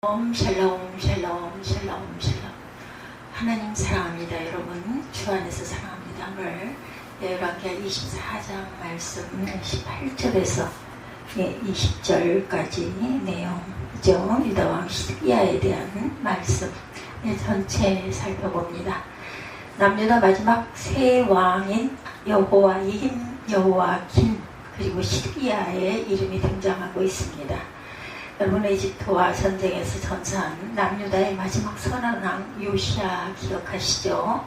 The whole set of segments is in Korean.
샬롬 샬롬 샬롬 샬롬. 하나님 사랑합니다. 여러분 주 안에서 사랑합니다. 오늘 열왕기하 24장 말씀 18절에서 20절까지 내용이죠. 유다왕 시드기야에 대한 말씀 전체 살펴봅니다. 남유다 마지막 세 왕인 여호야김, 여호야김 그리고 시드기야의 이름이 등장하고 있습니다. 여러분, 이집트와 전쟁에서 전사한 남유다의 마지막 선한 왕 요시야 기억하시죠?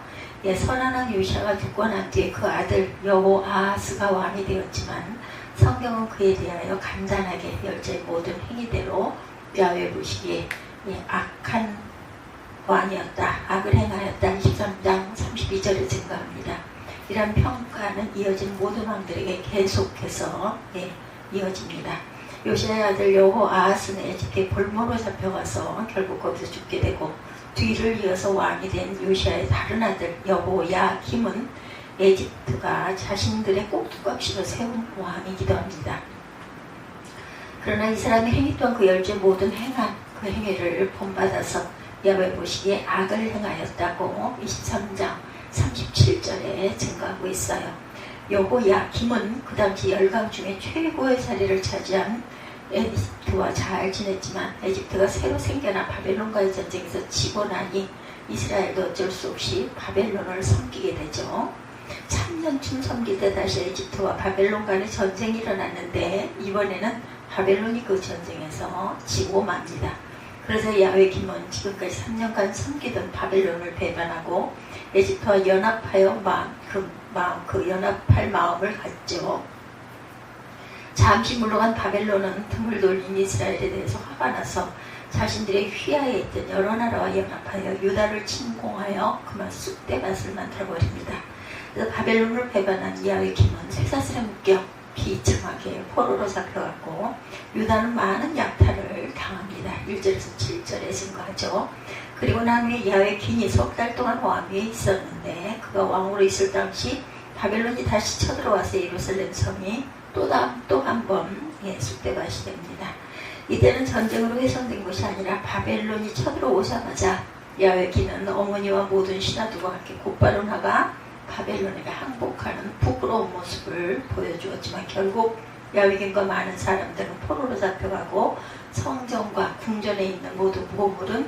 선한 왕 요시야가 죽고 난 뒤에 그 아들 여호아하스가 왕이 되었지만 성경은 그에 대하여 간단하게 열제의 모든 행위대로 야훼 보시기에 악한 왕이었다, 악을 행하였다 23장 32절에 증가합니다. 이런 평가는 이어진 모든 왕들에게 계속해서 이어집니다. 요시야의 아들 여호아하스는 에집트에 볼모로 잡혀가서 결국 거기서 죽게 되고, 뒤를 이어서 왕이 된 요시야의 다른 아들 여호야김은 에집트가 자신들의 꼭두각시로 세운 왕이기도 합니다. 그러나 이 사람이 행했던 그 열제 모든 행한 그 행위를 본받아서 야훼 보시기에 악을 행하였다고 23장 37절에 증가하고 있어요. 여호야김은 그 당시 열강 중에 최고의 자리를 차지한 에집트와 잘 지냈지만 에집트가 새로 생겨난 바벨론과의 전쟁에서 지고 나니 이스라엘도 어쩔 수 없이 바벨론을 섬기게 되죠. 3년쯤 섬길 때 다시 에집트와 바벨론 간의 전쟁이 일어났는데 이번에는 바벨론이 그 전쟁에서 지고 맙니다. 그래서 야훼김은 지금까지 3년간 섬기던 바벨론을 배반하고 에집트와 연합하여 그 연합할 마음을 갖죠. 잠시 물러간 바벨론은 등을 돌린 이스라엘에 대해서 화가 나서 자신들의 휘하에 있던 여러 나라와 연합하여 유다를 침공하여 그만 쑥대밭을 만들어버립니다. 그래서 바벨론을 배반한 야훼김은 쇠사슬에 묶여 비참하게 포로로 잡혀갔고 유다는 많은 약탈을 당합니다. 1절에서 7절에 증거하죠. 그리고 난 후에 야훼김이 석 달 동안 왕위에 있었는데 그가 왕으로 있을 당시 바벨론이 다시 쳐들어와서 예루살렘 성이 또 한 번 쑥대밭이 됩니다. 이때는 전쟁으로 훼손된 것이 아니라 바벨론이 쳐들어오자마자 야훼김은 어머니와 모든 신하들과 함께 곧바로 나가 바벨론에게 항복하는 부끄러운 모습을 보여주었지만 결국 야훼김과 많은 사람들은 포로로 잡혀가고 성전과 궁전에 있는 모든 보물은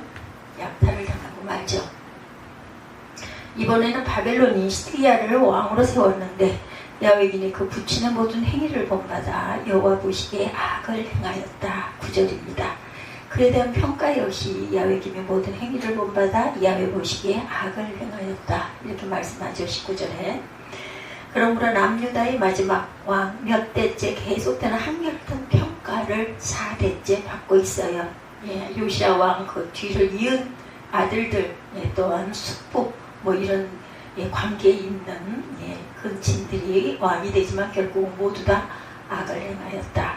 약탈을 당하고 말죠. 이번에는 바벨론이 시드기야를 왕으로 세웠는데 야훼김이 그 붙이는 모든 행위를 본받아 여호와 보시기에 악을 행하였다 9절입니다. 그에 대한 평가 역시 야훼김의 모든 행위를 본받아 야훼 보시기에 악을 행하였다 이렇게 말씀하죠. 19절에. 그러므로 남유다의 마지막 왕 몇 대째 계속되는 한결같은 평가를 4대째 받고 있어요. 요시야 왕 그 뒤를 이은 아들들 또한 숙부 이런 관계에 있는 근친들이 왕이 되지만 결국 모두 다 악을 행하였다.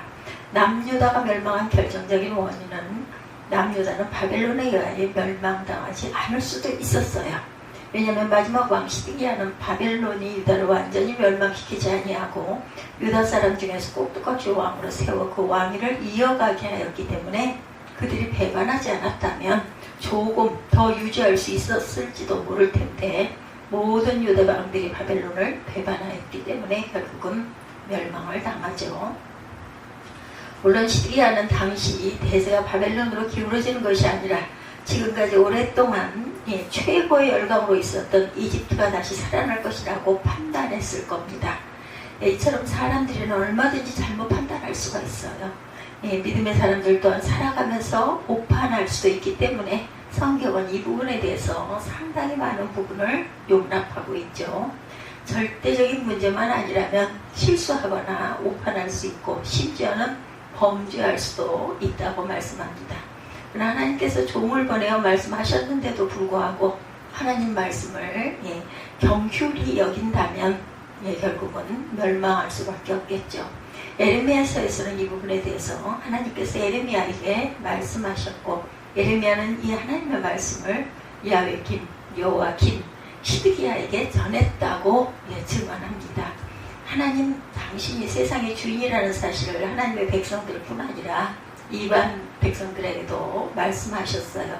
남유다가 멸망한 결정적인 원인은 남유다는 바벨론에 의하여 멸망당하지 않을 수도 있었어요. 왜냐하면 마지막 왕 시드기야는 바벨론이 유다를 완전히 멸망시키지 아니하고 유다 사람 중에서 꼭두각시 왕으로 세워 그 왕위를 이어가게 하였기 때문에 그들이 배반하지 않았다면 조금 더 유지할 수 있었을지도 모를 텐데 모든 유다 왕들이 바벨론을 배반하였기 때문에 결국은 멸망을 당하죠. 물론 시드기야는 당시 대세가 바벨론으로 기울어지는 것이 아니라 지금까지 오랫동안 최고의 열강으로 있었던 이집트가 다시 살아날 것이라고 판단했을 겁니다. 이처럼 사람들은 얼마든지 잘못 판단할 수가 있어요. 믿음의 사람들 또한 살아가면서 오판할 수도 있기 때문에 성경은 이 부분에 대해서 상당히 많은 부분을 용납하고 있죠. 절대적인 문제만 아니라면 실수하거나 오판할 수 있고 심지어는 범죄할 수도 있다고 말씀합니다. 그러나 하나님께서 종을 보내어 말씀하셨는데도 불구하고 하나님 말씀을 경휼히 여긴다면 결국은 멸망할 수밖에 없겠죠. 에레미야서에서는 이 부분에 대해서 하나님께서 에레미야에게 말씀하셨고 에레미야는 이 하나님의 말씀을 야훼김, 여호야김, 시드기야에게 전했다고 증언합니다. 하나님 당신이 세상의 주인이라는 사실을 하나님의 백성들뿐 아니라 이방 백성들에게도 말씀하셨어요.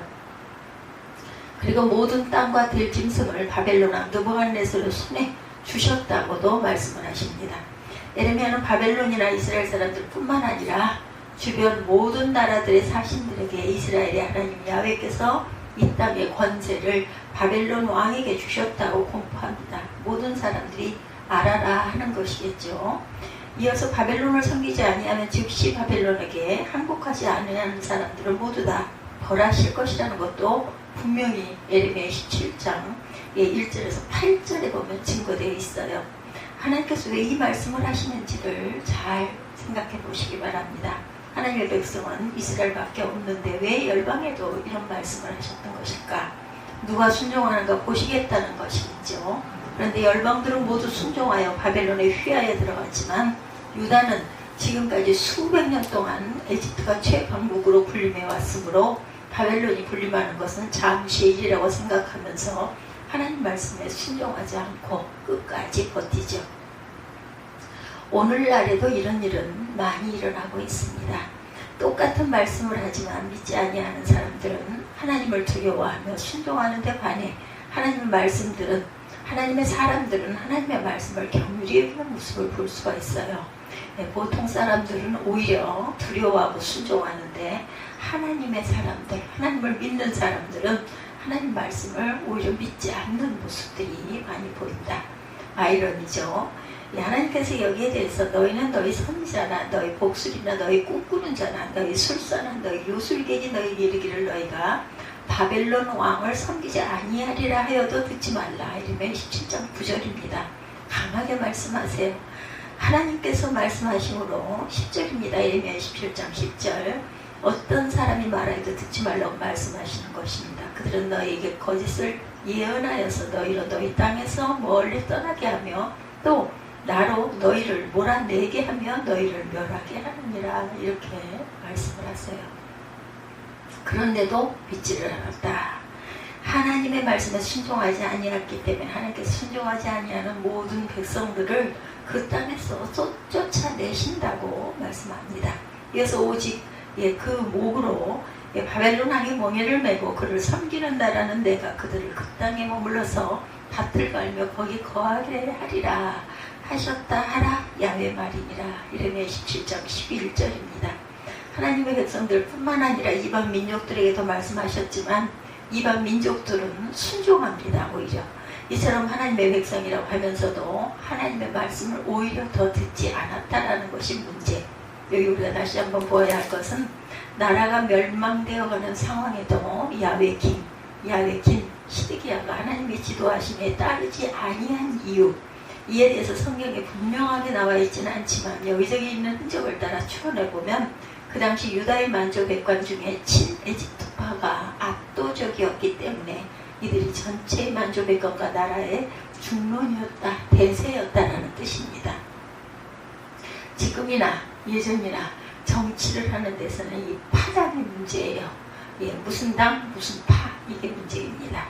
그리고 모든 땅과 들짐승을 바벨론 왕 느부갓네살의 손에 주셨다고도 말씀을 하십니다. 예레미야는 바벨론이나 이스라엘 사람들뿐만 아니라 주변 모든 나라들의 사신들에게 이스라엘의 하나님 야훼께서 이 땅의 권세를 바벨론 왕에게 주셨다고 공포합니다. 모든 사람들이 알아라 하는 것이겠죠. 이어서 바벨론을 섬기지 아니하면 즉시 바벨론에게 항복하지 않는 사람들은 모두 다 벌하실 것이라는 것도 분명히 예레미야 17장 1절에서 8절에 보면 증거되어 있어요. 하나님께서 왜 이 말씀을 하시는지를 잘 생각해 보시기 바랍니다. 하나님의 백성은 이스라엘밖에 없는데 왜 열방에도 이런 말씀을 하셨던 것일까? 누가 순종하는가 보시겠다는 것이죠. 그런데 열방들은 모두 순종하여 바벨론의 휘하에 들어갔지만 유다는 지금까지 수백 년 동안 에집트가 최강국으로 군림해 왔으므로 바벨론이 군림하는 것은 잠시의 일이라고 생각하면서 하나님 말씀에 순종하지 않고 끝까지 버티죠. 오늘날에도 이런 일은 많이 일어나고 있습니다. 똑같은 말씀을 하지만 믿지 아니하는 사람들은 하나님을 두려워하며 순종하는 데 반해 하나님의 말씀들은 하나님의 사람들은 하나님의 말씀을 경률히 여기는 모습을 볼 수가 있어요. 보통 사람들은 오히려 두려워하고 순종하는데 하나님의 사람들, 하나님을 믿는 사람들은 하나님 말씀을 오히려 믿지 않는 모습들이 많이 보인다. 아이러니죠. 하나님께서 여기에 대해서 너희는 너희 선지자나 너희 복술이나 너희 꿈꾸는 자나 너희 술사나 너희 요술객이 너희에게 이르기를 너희가 바벨론 왕을 섬기지 아니하리라 하여도 듣지 말라. 이르면 17장 9절입니다. 강하게 말씀하세요. 하나님께서 말씀하심으로 10절입니다. 예레미야 17장 10절. 어떤 사람이 말하여도 듣지 말라고 말씀하시는 것입니다. 그들은 너희에게 거짓을 예언하여서 너희로 너희 땅에서 멀리 떠나게 하며 또 나로 너희를 몰아내게 하며 너희를 멸하게 하느니라. 이렇게 말씀을 하세요. 그런데도 믿지를 않았다. 하나님의 말씀에 순종하지 아니했기 때문에 하나님께서 순종하지 아니하는 모든 백성들을 그 땅에서 쫓아내신다고 말씀합니다. 그래서 오직 그 목으로 바벨론 왕의 멍에를 메고 그를 섬기는다라는 내가 그들을 그 땅에 머물러서 밭을 갈며 거기 거하게 하리라 하셨다 하라 야훼 말이니라. 예레미야 17장 11절입니다. 하나님의 백성들 뿐만 아니라 이방 민족들에게도 말씀하셨지만 이방 민족들은 순종합니다. 오히려 이처럼 하나님의 백성이라고 하면서도 하나님의 말씀을 오히려 더 듣지 않았다라는 것이 문제. 여기 우리가 다시 한번 보아야 할 것은 나라가 멸망되어가는 상황에도 야훼긴 시드기야가 하나님의 지도하심에 따르지 아니한 이유, 이에 대해서 성경에 분명하게 나와 있지는 않지만 여기저기 있는 흔적을 따라 추론해보면 그 당시 유다의 만주백관 중에 친에집트파가 압도적이었기 때문에 이들이 전체 만주백관과 나라의 중론이었다, 대세였다라는 뜻입니다. 지금이나 예전이나 정치를 하는 데서는 이 파장이 문제예요. 무슨 당, 무슨 파, 이게 문제입니다.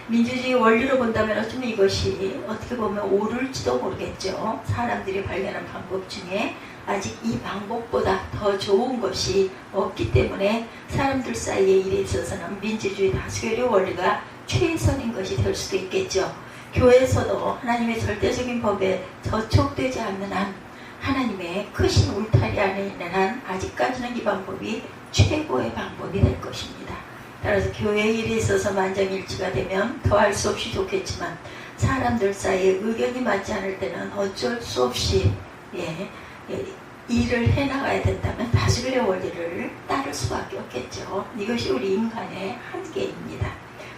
민주주의 원리로 본다면 어쩌면 이것이 어떻게 보면 옳을지도 모르겠죠. 사람들이 발견한 방법 중에 아직 이 방법보다 더 좋은 것이 없기 때문에 사람들 사이의 일에 있어서는 민주주의 다수결의 원리가 최선인 것이 될 수도 있겠죠. 교회에서도 하나님의 절대적인 법에 저촉되지 않는 한, 하나님의 크신 울타리 안에 있는 한 아직까지는 이 방법이 최고의 방법이 될 것입니다. 따라서 교회 일에 있어서 만장일치가 되면 더할 수 없이 좋겠지만 사람들 사이에 의견이 맞지 않을 때는 어쩔 수 없이 일을 해나가야 된다면 다수결의 원리를 따를 수밖에 없겠죠. 이것이 우리 인간의 한계입니다.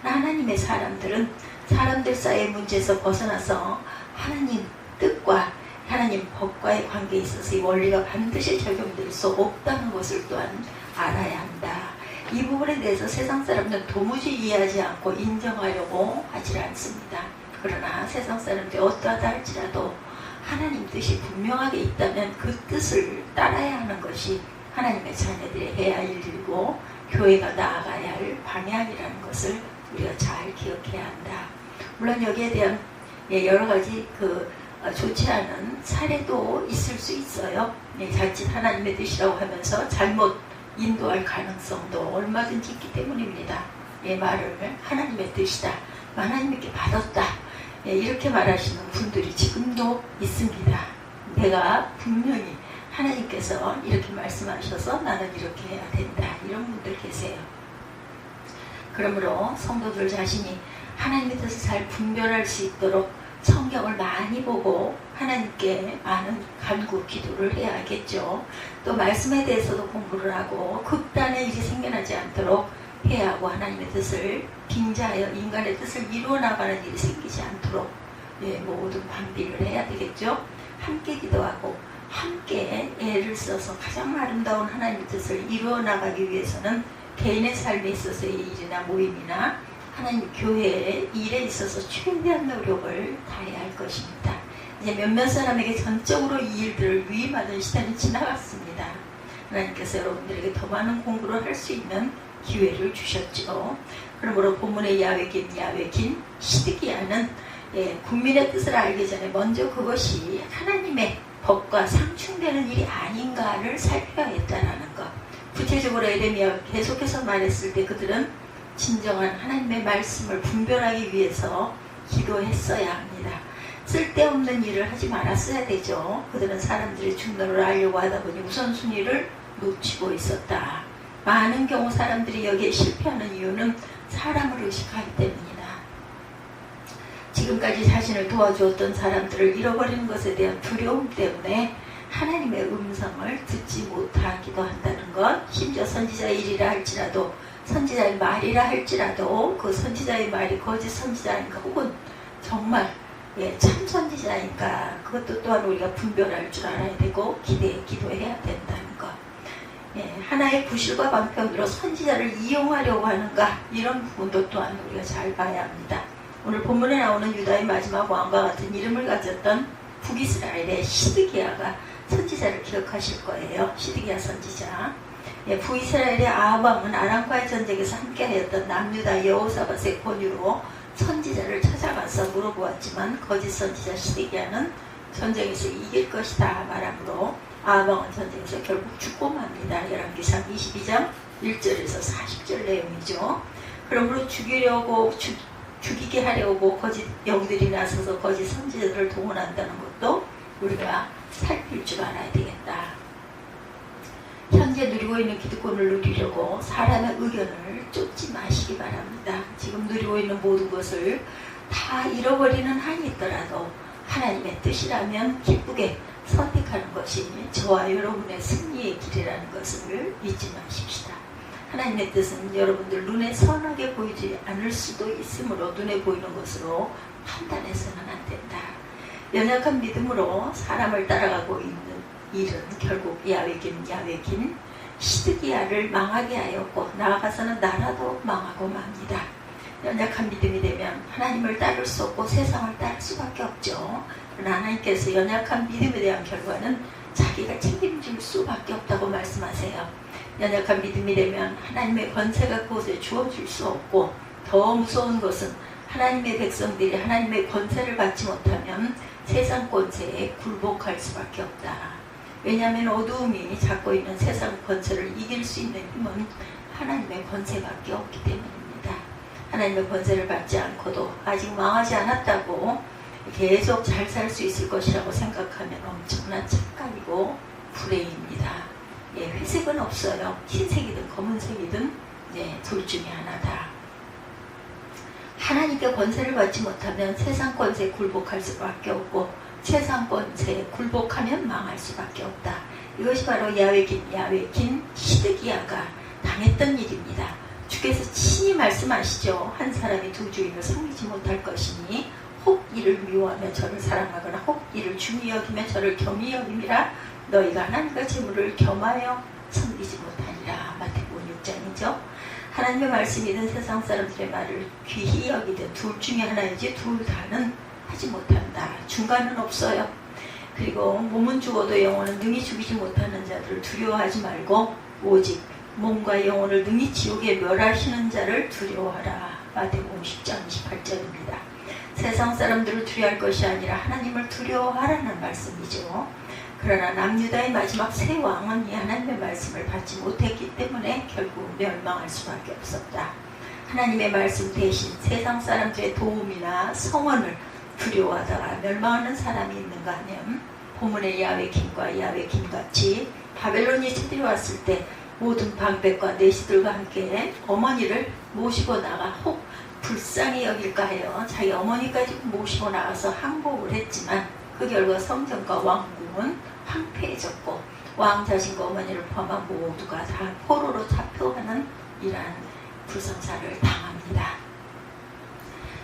하나님의 사람들은 사람들 사이의 문제에서 벗어나서 하나님 뜻과 하나님 법과의 관계에 있어서 이 원리가 반드시 적용될 수 없다는 것을 또한 알아야 한다. 이 부분에 대해서 세상 사람들은 도무지 이해하지 않고 인정하려고 하지 않습니다. 그러나 세상 사람들이 어떠하다 할지라도 하나님 뜻이 분명하게 있다면 그 뜻을 따라야 하는 것이 하나님의 자녀들이 해야 할 일이고 교회가 나아가야 할 방향이라는 것을 우리가 잘 기억해야 한다. 물론 여기에 대한 여러 가지 좋지 않은 사례도 있을 수 있어요. 자칫 하나님의 뜻이라고 하면서 잘못 인도할 가능성도 얼마든지 있기 때문입니다. 예, 말을 하나님의 뜻이다, 하나님께 받았다, 예, 이렇게 말하시는 분들이 지금도 있습니다. 내가 분명히 하나님께서 이렇게 말씀하셔서 나는 이렇게 해야 된다, 이런 분들 계세요. 그러므로 성도들 자신이 하나님의 뜻을 잘 분별할 수 있도록 성경을 많이 보고 하나님께 많은 간구 기도를 해야겠죠. 또 말씀에 대해서도 공부를 하고 극단의 일이 생겨나지 않도록 해야 하고, 하나님의 뜻을 빙자하여 인간의 뜻을 이루어 나가는 일이 생기지 않도록, 예, 모든 방비를 해야 되겠죠. 함께 기도하고 함께 애를 써서 가장 아름다운 하나님의 뜻을 이루어 나가기 위해서는 개인의 삶에 있어서의 일이나 모임이나 하나님 교회의 일에 있어서 최대한 노력을 다해야 할 것입니다. 이제 몇몇 사람에게 전적으로 이 일들을 위임하던 시대는 지나갔습니다. 하나님께서 여러분들에게 더 많은 공부를 할 수 있는 기회를 주셨죠. 그러므로 본문의 야외긴 시드기야는, 예, 국민의 뜻을 알기 전에 먼저 그것이 하나님의 법과 상충되는 일이 아닌가를 살펴야 했다는 것. 구체적으로 에레미야가 계속해서 말했을 때 그들은 진정한 하나님의 말씀을 분별하기 위해서 기도했어야 합니다. 쓸데없는 일을 하지 말았어야 되죠. 그들은 사람들의 중노를 알려고 하다 보니 우선순위를 놓치고 있었다. 많은 경우 사람들이 여기에 실패하는 이유는 사람을 의식하기 때문이다. 지금까지 자신을 도와주었던 사람들을 잃어버리는 것에 대한 두려움 때문에 하나님의 음성을 듣지 못하기도 한다는 것. 심지어 선지자의 일이라 할지라도, 선지자의 말이라 할지라도 그 선지자의 말이 거짓 선지자인가 혹은 정말, 예, 참 선지자인가, 그것도 또한 우리가 분별할 줄 알아야 되고 기도해야 된다는 것. 예, 하나의 구실과 방편으로 선지자를 이용하려고 하는가, 이런 부분도 또한 우리가 잘 봐야 합니다. 오늘 본문에 나오는 유다의 마지막 왕과 같은 이름을 가졌던 북이스라엘의 시드기야가 선지자를 기억하실 거예요. 시드기야 선지자. 예, 북이스라엘의 아합 왕은 아람과의 전쟁에서 함께하였던 남유다 여호사밧의 권유로 선지자를 찾아가서 물어보았지만 거짓 선지자 시드기야는 전쟁에서 이길 것이다 말하므로 아합 왕은 전쟁에서 결국 죽고 맙니다. 열왕기상 22장 1절에서 40절 내용이죠. 그러므로 죽이게 하려고 거짓 영들이 나서서 거짓 선지자들을 동원한다는 것도 우리가 살필 줄 알아야 되겠다. 현재 누리고 있는 기득권을 누리려고 사람의 의견을 쫓지 마시기 바랍니다. 지금 누리고 있는 모든 것을 다 잃어버리는 한이 있더라도 하나님의 뜻이라면 기쁘게 선택하는 것이 저와 여러분의 승리의 길이라는 것을 잊지 마십시다. 하나님의 뜻은 여러분들 눈에 선하게 보이지 않을 수도 있으므로 눈에 보이는 것으로 판단해서는 안 된다. 연약한 믿음으로 사람을 따라가고 있는 일은 결국 야외긴 시드기야를 망하게 하였고 나아가서는 나라도 망하고 맙니다. 연약한 믿음이 되면 하나님을 따를 수 없고 세상을 따를 수밖에 없죠. 그러나 하나님께서 연약한 믿음에 대한 결과는 자기가 책임질 수밖에 없다고 말씀하세요. 연약한 믿음이 되면 하나님의 권세가 그곳에 주어질 수 없고, 더 무서운 것은 하나님의 백성들이 하나님의 권세를 받지 못하면 세상 권세에 굴복할 수밖에 없다. 왜냐하면 어두움이 잡고 있는 세상 권세를 이길 수 있는 힘은 하나님의 권세밖에 없기 때문입니다. 하나님의 권세를 받지 않고도 아직 망하지 않았다고 계속 잘 살 수 있을 것이라고 생각하면 엄청난 착각이고 불행입니다. 예, 회색은 없어요. 흰색이든 검은색이든, 예, 둘 중에 하나다. 하나님께 권세를 받지 못하면 세상 권세에 굴복할 수밖에 없고, 세상 권세에 굴복하면 망할 수밖에 없다. 이것이 바로 야외긴 시드기야가 당했던 일입니다. 주께서 친히 말씀하시죠. 한 사람이 두 주인을 섬기지 못할 것이니 혹 이를 미워하며 저를 사랑하거나 혹 이를 중히 여기며 저를 겸히 여김이라. 너희가 하나님과 재물을 겸하여 섬기지 못하니라. 마태복음 6장이죠. 하나님의 말씀이든 세상 사람들의 말을 귀히 여기든 둘 중에 하나이지 둘 다는 하지 못한다. 중간은 없어요. 그리고 몸은 죽어도 영혼은 능히 죽이지 못하는 자들을 두려워하지 말고 오직 몸과 영혼을 능히 지옥에 멸하시는 자를 두려워하라. 마태복음 10장 28절입니다. 세상 사람들을 두려워할 것이 아니라 하나님을 두려워하라는 말씀이죠. 그러나 남유다의 마지막 세 왕은 이 하나님의 말씀을 받지 못했기 때문에 결국 멸망할 수밖에 없었다. 하나님의 말씀 대신 세상 사람들의 도움이나 성원을 두려워하다가 멸망하는 사람이 있는가 하면 본문의 야훼긴과 야훼긴같이 바벨론이 쳐들어왔을 때 모든 방백과 내시들과 함께 어머니를 모시고 나가 혹 불쌍히 여길까 해요. 자기 어머니까지 모시고 나가서 항복을 했지만 그 결과 성전과 왕궁은 황폐해졌고 왕 자신과 어머니를 포함한 모두가 다 포로로 잡혀가는 이러한 불성사를 당합니다.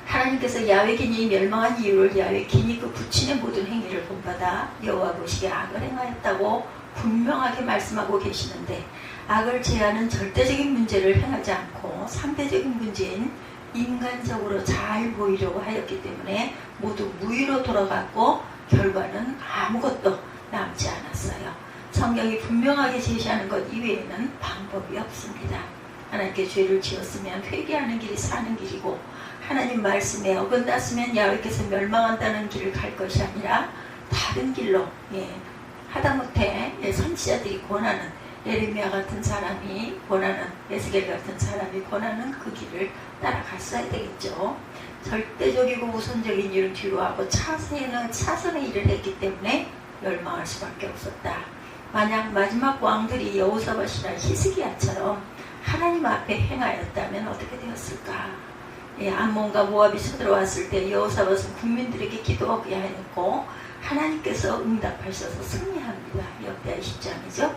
하나님께서 야훼긴이 멸망한 이유를 야훼긴이 그 부친의 모든 행위를 본받아 여호와 보시기에 악을 행하였다고 분명하게 말씀하고 계시는데, 악을 제하는 절대적인 문제를 행하지 않고 상대적인 문제인 인간적으로 잘 보이려고 하였기 때문에 모두 무위로 돌아갔고 결과는 아무것도 남지 않았어요. 성경이 분명하게 제시하는 것 이외에는 방법이 없습니다. 하나님께 죄를 지었으면 회개하는 길이 사는 길이고, 하나님 말씀에 어긋났으면 야훼께서 멸망한다는 길을 갈 것이 아니라 다른 길로, 하다못해 선지자들이 권하는, 예레미야 같은 사람이 권하는, 에스겔 같은 사람이 권하는 그 길을 따라갔어야 되겠죠. 절대적이고 우선적인 일을 뒤로 하고 차선의 일을 했기 때문에 멸망할 수밖에 없었다. 만약 마지막 왕들이 여호사밧이나 히스기야처럼 하나님 앞에 행하였다면 어떻게 되었을까? 암몬과 모압이 쳐들어왔을 때 여호사밧은 국민들에게 기도하게 하였고 하나님께서 응답하셔서 승리합니다. 역대 10장이죠.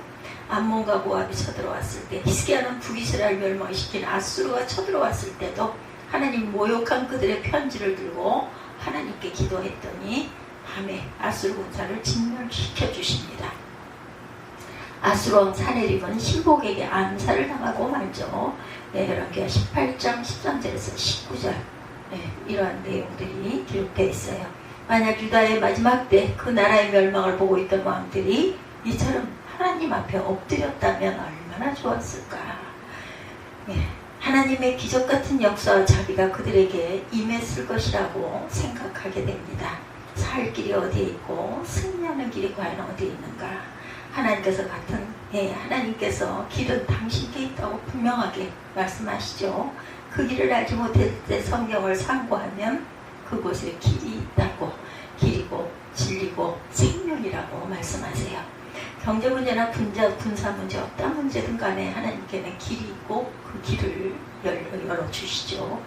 암몬과 모압이 쳐들어왔을 때, 히스기야는 북이스라엘 멸망시킨 아수르가 쳐들어왔을 때도 하나님 모욕한 그들의 편지를 들고 하나님께 기도했더니 밤에 아수르 군사를 진멸시켜 주십니다. 아수르 왕 사네립은 신복에게 암살을 당하고 말죠. 열왕기하 18장 13절에서 19절 이러한 내용들이 기록되어 있어요. 만약 유다의 마지막 때 그 나라의 멸망을 보고 있던 왕들이 이처럼 하나님 앞에 엎드렸다면 얼마나 좋았을까. 하나님의 기적같은 역사와 자비가 그들에게 임했을 것이라고 생각하게 됩니다. 살 길이 어디에 있고 승리하는 길이 과연 어디에 있는가. 하나님께서 길은 당신께 있다고 분명하게 말씀하시죠. 그 길을 알지 못할 때 성경을 상고하면 그곳에 길이 있다고, 길이고 진리고 생명이라고 말씀하세요. 경제 문제나 군사 문제, 어떤 문제든 간에 하나님께는 길이 있고 그 길을 열어주시죠.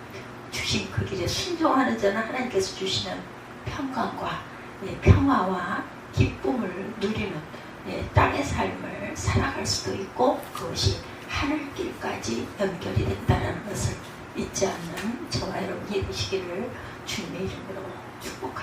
주신 그 길에 순종하는 자는 하나님께서 주시는 평강과 평화와 기쁨을 누리는 땅의 삶을 살아갈 수도 있고, 그것이 하늘길까지 연결이 된다는 것을 잊지 않는 저와 여러분이 되시기를 주님의 이름으로 축복합니다.